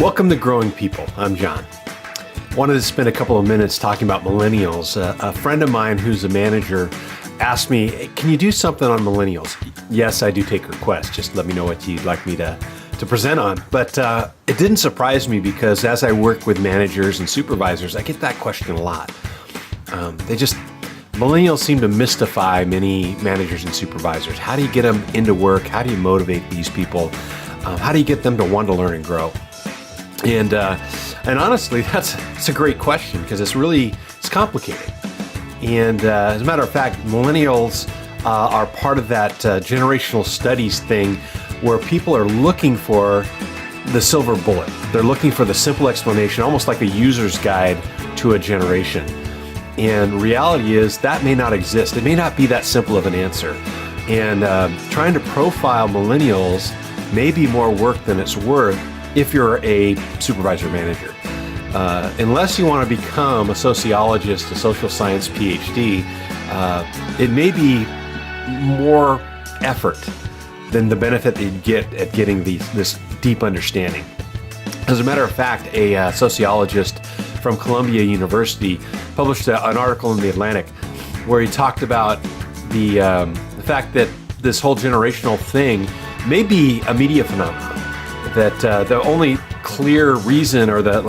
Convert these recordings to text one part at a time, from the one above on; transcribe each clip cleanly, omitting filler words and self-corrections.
Welcome to Growing People. I'm John. Wanted to spend a couple of minutes talking about millennials. A friend of mine who's a manager asked me, hey, can you do something on millennials? Yes, I do take requests. Just let me know what you'd like me to present on. But it didn't surprise me because as I work with managers and supervisors, I get that question a lot. Millennials seem to mystify many managers and supervisors. How do you get them into work? How do you motivate these people? How do you get them to want to learn and grow? And honestly, it's a great question because it's complicated. And as a matter of fact, millennials are part of that generational studies thing where people are looking for the silver bullet. They're looking for the simple explanation, almost like a user's guide to a generation. And reality is that may not exist. It may not be that simple of an answer. And trying to profile millennials may be more work than it's worth if you're a supervisor manager. Unless you want to become a sociologist, a social science PhD, it may be more effort than the benefit that you'd get at getting this deep understanding. As a matter of fact, a sociologist from Columbia University published an article in The Atlantic where he talked about the fact that this whole generational thing may be a media phenomenon. That the only clear reason, or the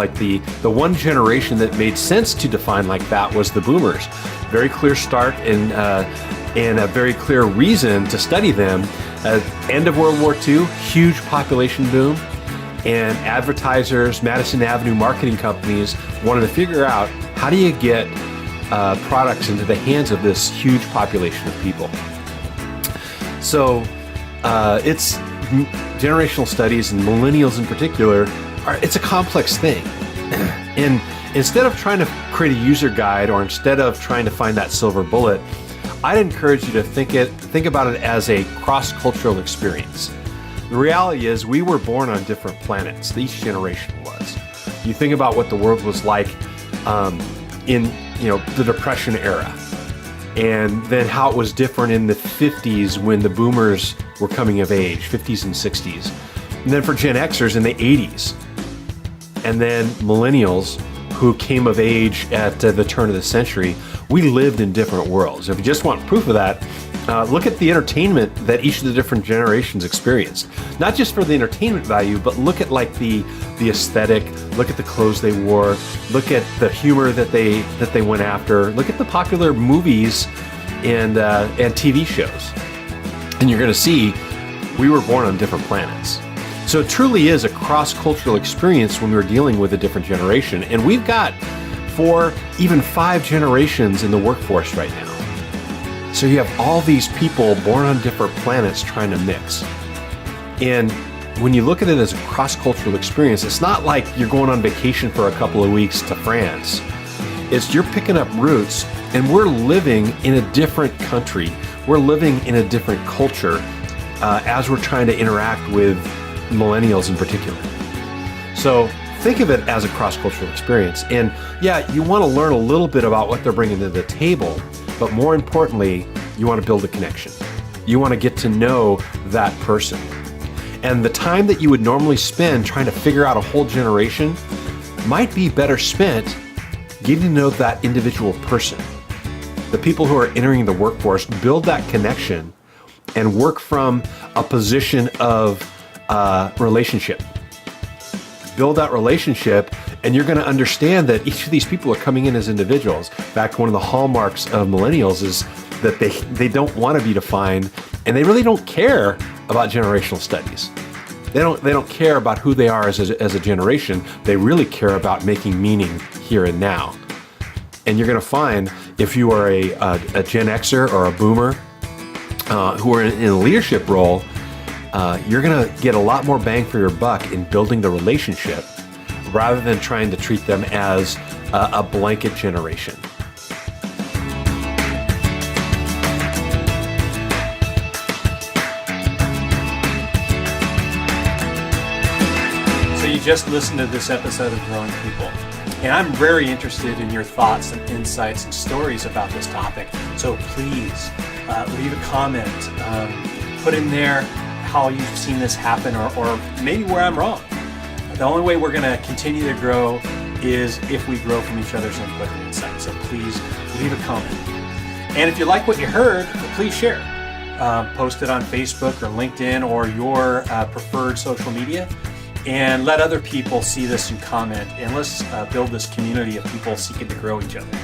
one generation that made sense to define like that, was the boomers. Very clear start and a very clear reason to study them. End of World War II, huge population boom, and advertisers, Madison Avenue marketing companies wanted to figure out how do you get products into the hands of this huge population of people. So it's generational studies, and millennials in particular, it's a complex thing. And instead of trying to create a user guide, or instead of trying to find that silver bullet, I'd encourage you to think about it as a cross-cultural experience. The reality is we were born on different planets. Each generation was. You think about what the world was like in the Depression era, and then how it was different in the 50s when the boomers were coming of age, 50s and 60s. And then for Gen Xers in the 80s. And then millennials who came of age at the turn of the century. We lived in different worlds. If you just want proof of that, look at the entertainment that each of the different generations experienced. Not just for the entertainment value, but look at like the aesthetic, look at the clothes they wore, look at the humor that they went after, look at the popular movies and TV shows. And you're going to see we were born on different planets. So it truly is a cross-cultural experience when we're dealing with a different generation. And we've got 4, even 5 generations in the workforce right now. So you have all these people born on different planets trying to mix. And when you look at it as a cross-cultural experience, it's not like you're going on vacation for a couple of weeks to France. It's you're picking up roots, and we're living in a different country. We're living in a different culture as we're trying to interact with millennials in particular. So think of it as a cross-cultural experience. And yeah, you want to learn a little bit about what they're bringing to the table, but more importantly, you want to build a connection. You want to get to know that person. And the time that you would normally spend trying to figure out a whole generation might be better spent getting to know that individual person. The people who are entering the workforce, build that connection and work from a position of relationship. Build that relationship, and you're going to understand that each of these people are coming in as individuals. In fact, one of the hallmarks of millennials is that they don't want to be defined, and they really don't care about generational studies. They don't care about who they are as a generation. They really care about making meaning here and now. And you're going to find if you are a Gen Xer or a Boomer who are in a leadership role, you're going to get a lot more bang for your buck in building the relationship rather than trying to treat them as a blanket generation. So you just listened to this episode of Growing People. And I'm very interested in your thoughts and insights and stories about this topic. So please leave a comment, put in there how you've seen this happen, or maybe where I'm wrong. The only way we're going to continue to grow is if we grow from each other's input and insight. So please leave a comment. And if you like what you heard, please share. Post it on Facebook or LinkedIn or your preferred social media, and let other people see this and comment. And let's build this community of people seeking to grow each other.